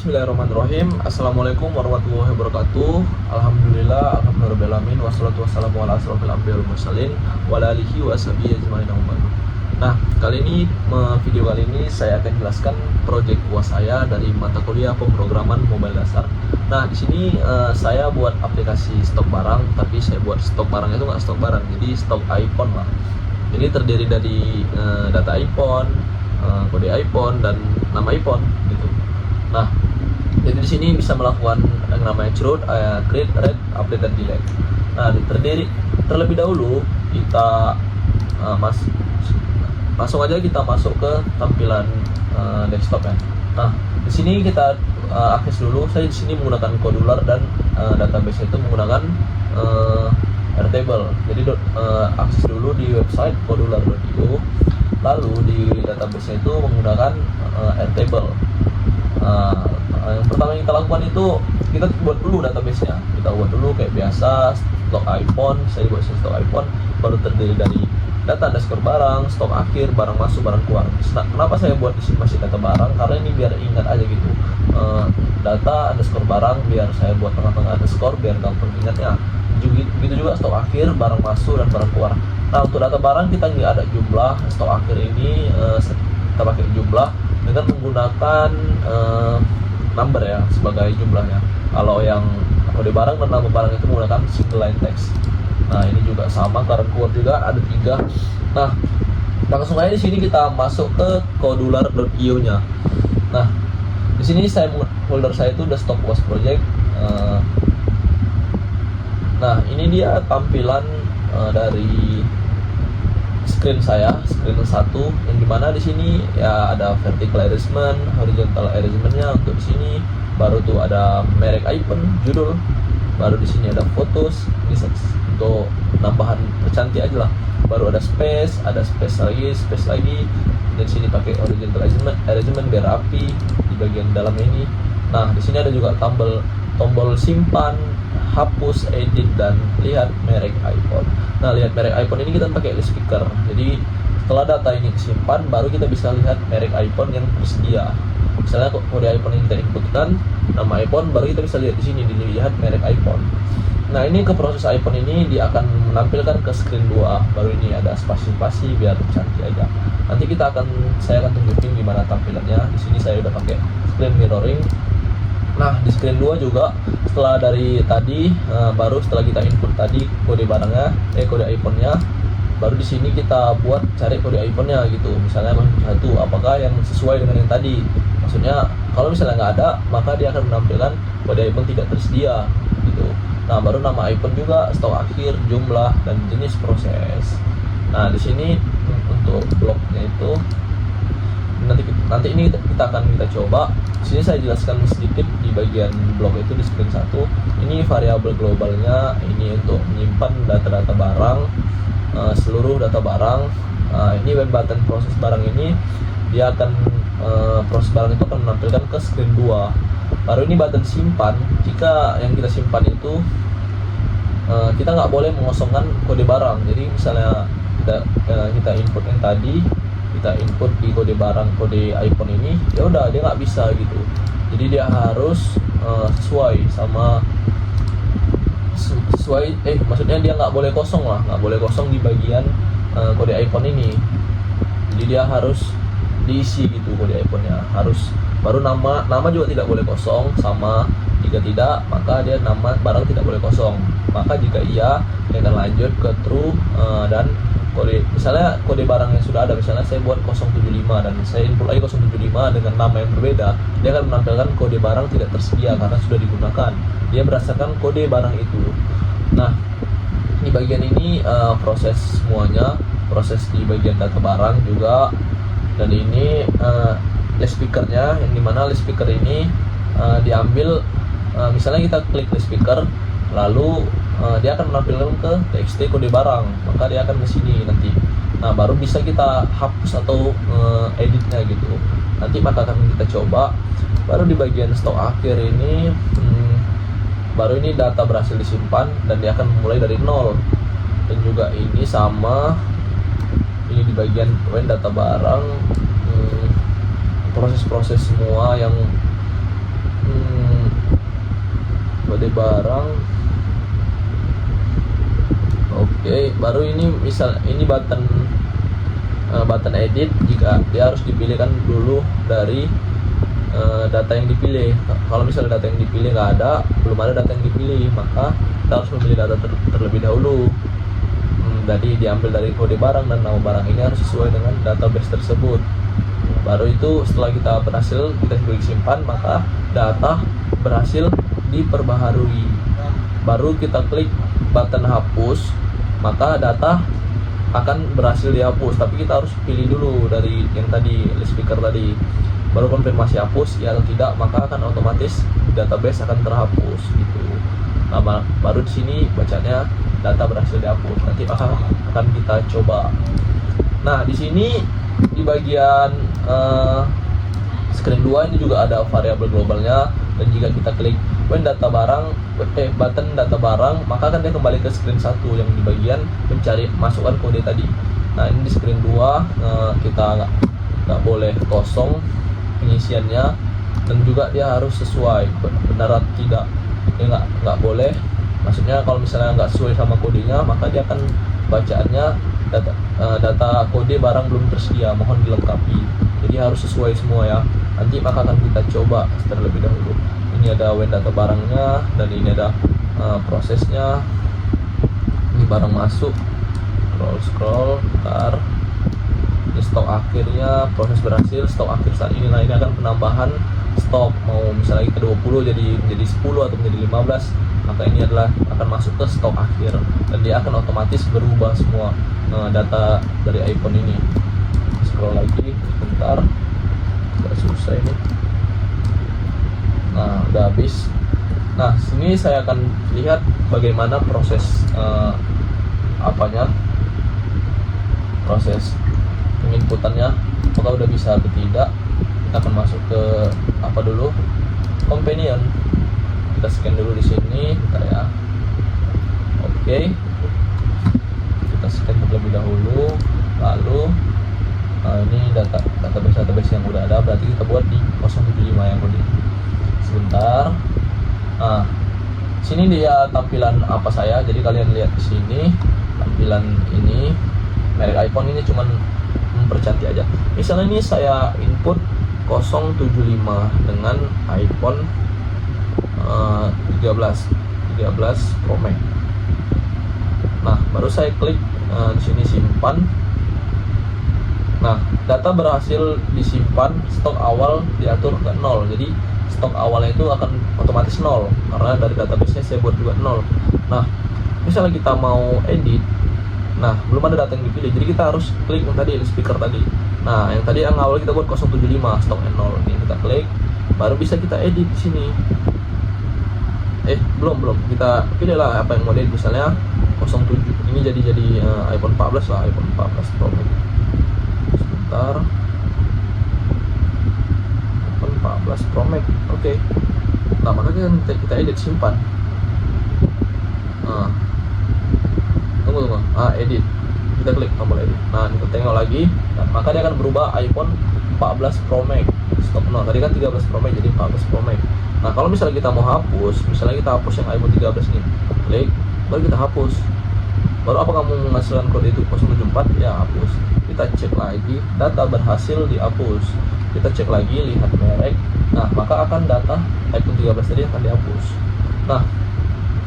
Bismillahirrahmanirrahim. Assalamualaikum warahmatullahi wabarakatuh. Alhamdulillahirabbil wassalatu wassalamu ala asrofil anbiya'i wal mursalin wa ala alihi wa sahbihi ajmain. Nah, video kali ini saya akan jelaskan proyek UAS saya dari mata kuliah pemrograman mobile dasar. Nah, di sini saya buat aplikasi stok barang, tapi saya buat stok barangnya itu nggak stok barang, jadi stok iPhone lah. Jadi terdiri dari data iPhone, kode iPhone dan nama iPhone gitu. Nah, jadi di sini bisa melakukan yang namanya create, read, update, dan delete. Nah, terlebih dahulu kita langsung aja kita masuk ke tampilan desktop ya. Nah, di sini kita akses dulu. Saya di sini menggunakan Codular dan database itu menggunakan Airtable. Jadi akses dulu di website codular.io. Lalu di database itu menggunakan Airtable. Yang pertama yang kita lakukan itu kita buat dulu database-nya. Kita buat dulu kayak biasa stok iPhone. Saya buat stok iPhone, baru terdiri dari data underscore barang, stok akhir, barang masuk, barang keluar. Nah, kenapa saya buat di sini masih data barang? Karena ini biar ingat aja gitu. Data underscore barang biar saya buat tengah-tengah underscore biar gampang ingatnya. Begitu juga stok akhir, barang masuk, dan barang keluar. Nah, untuk data barang kita nggak ada jumlah. Stok akhir ini kita pakai jumlah dengan menggunakan number ya sebagai jumlahnya. Kalau yang kode barang dan nama barang itu menggunakan single line text. Nah, ini juga sama, barang keluar juga ada 3. Nah, langsung aja di sini kita masuk ke codular.io-nya. Nah, di sini folder saya itu udah stock UAS project. Nah, ini dia tampilan dari screen saya, screen 1, yang dimana di sini ya ada vertical arrangement, horizontal arrangement-nya untuk di sini. Baru tuh ada merek iPhone, judul. Baru di sini ada fotos, ini untuk nambahan percantik aja lah. Baru ada space lagi. Dan sini pakai horizontal arrangement biar rapi di bagian dalam ini. Nah, di sini ada juga tombol simpan, hapus, edit, dan lihat merek iPhone. Nah, lihat merek iPhone ini kita pakai list speaker. Jadi setelah data ini disimpan, baru kita bisa lihat merek iPhone yang tersedia. Misalnya kode iPhone yang kita inputkan, nama iPhone, baru kita bisa lihat di sini dilihat merek iPhone. Nah, ini ke proses iPhone ini dia akan menampilkan ke screen 2. Baru ini ada spasi-spasi biar cantik aja. Nanti saya akan tunjukin gimana tampilannya. Di sini saya udah pakai screen mirroring. Nah, di screen 2 juga setelah dari tadi baru setelah kita input tadi kode barangnya, kode iPhone-nya, baru di sini kita buat cari kode iPhone-nya gitu. Misalnya satu, apakah yang sesuai dengan yang tadi? Maksudnya kalau misalnya nggak ada, maka dia akan menampilkan kode iPhone tidak tersedia gitu. Nah, baru nama iPhone juga, stok akhir, jumlah, dan jenis proses. Nah, di sini untuk bloknya itu nanti ini kita akan coba. Di sini saya jelaskan sedikit di bagian blok itu di screen 1. Ini variabel globalnya, ini untuk menyimpan data-data barang, seluruh data barang. Ini when button proses barang ini dia akan proses barang itu akan menampilkan ke screen 2. Baru ini button simpan. Jika yang kita simpan itu kita nggak boleh mengosongkan kode barang. Jadi misalnya kita input yang tadi, kita input di kode barang, kode iPhone ini, ya udah dia nggak bisa gitu. Jadi dia harus maksudnya dia nggak boleh kosong lah, nggak boleh kosong di bagian kode iPhone ini. Jadi dia harus diisi gitu kode iPhone-nya, harus. Baru nama juga tidak boleh kosong, sama. Jika tidak, maka dia nama barang tidak boleh kosong. Maka jika iya, dia akan lanjut ke true, dan kode, misalnya kode barang yang sudah ada, misalnya saya buat 075 dan saya input lagi 075 dengan nama yang berbeda, dia akan menampilkan kode barang tidak tersedia karena sudah digunakan. Dia berdasarkan kode barang itu. Nah, di bagian ini proses semuanya, proses di bagian data barang juga. Dan ini list speaker-nya, yang dimana list speaker ini diambil, misalnya kita klik list speaker, lalu dia akan menampilkan ke txt kode barang, maka dia akan ke sini nanti. Nah, baru bisa kita hapus atau editnya gitu. Nanti maka akan kita coba. Baru di bagian stok akhir ini, baru ini data berhasil disimpan dan dia akan mulai dari 0. Dan juga ini sama, ini di bagian when data barang, proses-proses semua yang kode barang. Oke, baru ini misal ini button edit. Jika dia harus dipilihkan dulu dari data yang dipilih. Kalau misalnya data yang dipilih nggak ada, belum ada data yang dipilih, maka kita harus memilih data terlebih dahulu. Jadi diambil dari kode barang dan nama barang ini harus sesuai dengan database tersebut. Baru itu setelah kita berhasil kita klik simpan, maka data berhasil diperbaharui. Baru kita klik button hapus, maka data akan berhasil dihapus. Tapi kita harus pilih dulu dari yang tadi list picker tadi, baru konfirmasi hapus ya atau tidak, maka akan otomatis database akan terhapus gitu. Nah, baru di sini bacanya data berhasil dihapus. Nanti akan kita coba. Nah, di sini di bagian screen 2 ini juga ada variabel globalnya, dan jika kita klik button data barang, maka akan dia kembali ke screen 1 yang di bagian mencari masukkan kode tadi. Nah, ini di screen 2 kita nggak boleh kosong pengisiannya, dan juga dia harus sesuai benar atau tidak. Dia nggak boleh, maksudnya kalau misalnya nggak sesuai sama kodenya, maka dia akan bacaannya data kode barang belum tersedia, mohon dilengkapi. Jadi harus sesuai semua ya. Nanti maka akan kita coba terlebih dahulu. Ini ada when data barangnya, dan ini ada prosesnya. Ini barang masuk, scroll bentar. Ini stok akhirnya, proses berhasil, stok akhir saat ini. Nah, ini akan penambahan stok, mau misalnya kita 20 jadi menjadi 10 atau menjadi 15, maka ini adalah akan masuk ke stok akhir, dan dia akan otomatis berubah semua data dari iPhone ini. Scroll lagi bentar, sudah selesai ini. Nah, udah habis. Nah, sini saya akan lihat bagaimana proses proses penginputannya, apakah udah bisa atau tidak. Kita akan masuk ke companion. Kita scan dulu di sini, bentar ya. Oke. Kita scan terlebih dahulu, lalu ini database yang udah ada, berarti kita buat di 075 yang tadi. Sebentar. Nah, sini dia tampilan apa saya. Jadi kalian lihat di sini tampilan ini, merek iPhone ini cuman mempercantik aja. Misalnya ini saya input 075 dengan iPhone 13 Pro Max. Nah, baru saya klik di sini simpan. Nah, data berhasil disimpan, stok awal diatur ke 0. Jadi stok awalnya itu akan otomatis 0 karena dari database-nya saya buat juga 0. Nah, misalnya kita mau edit, nah belum ada data yang dipilih, jadi kita harus klik yang tadi speaker tadi. Nah, yang tadi yang awal kita buat 075, stoknya 0. Ini kita klik, baru bisa kita edit di sini. Belum kita pilih lah apa yang mau edit, misalnya 07. Ini jadi iPhone 14 lah, iPhone 14 Pro Max. Sebentar, iPhone 14 Pro Max. Oke. Nah, maka kita edit, simpan. Tunggu. Edit. Kita klik tombol edit. Nah, kita tengok lagi. Nah, maka dia akan berubah iPhone 14 Pro Max. Stop. Nah, tadi kan 13 Pro Max jadi 14 Pro Max. Nah, kalau misalnya kita mau hapus, misalnya kita hapus yang iPhone 13 ini, klik, baru kita hapus. Baru apa kamu menghasilkan kode itu 074, ya hapus. Kita cek lagi, data berhasil dihapus. Kita cek lagi, lihat merek. Nah, maka akan data iPhone 13 tadi akan dihapus. Nah,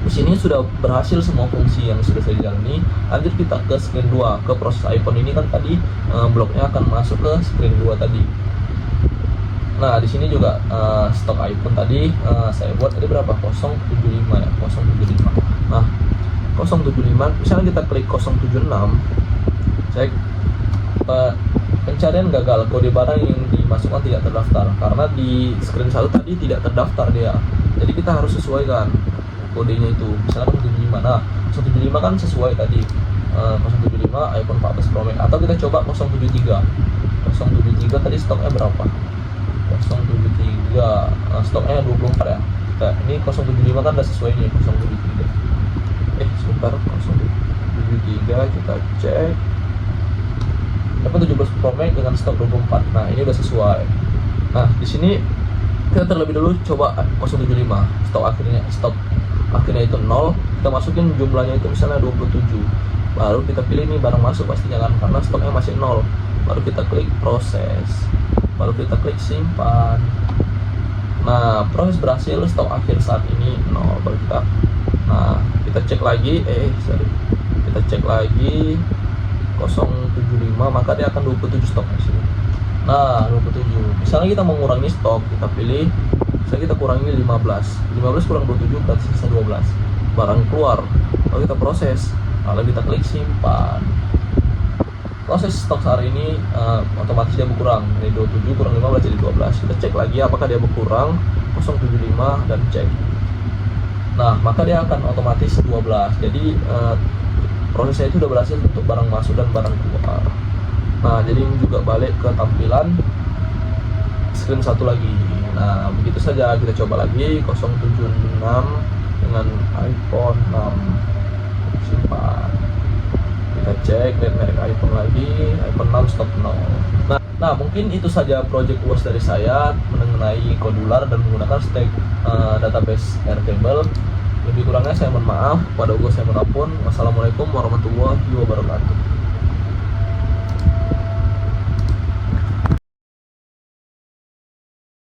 di sini sudah berhasil semua fungsi yang sudah saya jalani. Lanjut kita ke screen 2, ke proses iPhone ini kan tadi bloknya akan masuk ke screen 2 tadi. Nah, di sini juga stok iPhone tadi saya buat tadi berapa? 075 ya, 075. Nah, 075 misalnya kita klik 076, cek pencarian gagal, kode barang yang dimasukkan tidak terdaftar karena di screen 1 tadi tidak terdaftar dia. Jadi kita harus sesuaikan kodenya itu. Misalnya 075. Nah, 075 kan sesuai tadi 075 iPhone 14 Pro Max, atau kita coba 073. 073 tadi stoknya berapa? 073 stoknya 24 ya. Nah, ini 075 kan udah sesuai nih 073. Sebentar, 073 kita cek. Dapat 17 Pro Max dengan stok 24. Nah, ini udah sesuai. Nah, di sini kita terlebih dulu coba 075 stok akhirnya, stok akhirnya itu 0, kita masukin jumlahnya itu misalnya 27, baru kita pilih nih barang masuk pastinya kan, karena stoknya masih 0. Baru kita klik proses, baru kita klik simpan. Nah, proses berhasil, stok akhir saat ini 0. Baru kita cek lagi, kita cek lagi 075, maka dia akan 27 stok di sini. Nah, 27. Misalnya kita mengurangi stok, kita pilih, misalnya kita kurangi 15 kurang 27 berarti sisa 12. Barang keluar, lalu kita proses, lalu kita klik simpan. Proses stok hari ini otomatis dia berkurang, dari 27 kurang 15 jadi 12. Kita cek lagi apakah dia berkurang, 075 dan cek. Nah, maka dia akan otomatis 12. Jadi prosesnya itu sudah berhasil untuk barang masuk dan barang keluar. Nah, jadi ini juga balik ke tampilan screen satu lagi. Nah, begitu saja, kita coba lagi 076 dengan iPhone 6. Simpan. Kita cek lihat merek iPhone lagi, iPhone 6 stop 0. Nah, mungkin itu saja project UAS dari saya mengenai Kodular dan menggunakan stack database Airtable. Lebih kurangnya saya mohon maaf. Pada saya menelpon. Wassalamualaikum warahmatullahi wabarakatuh.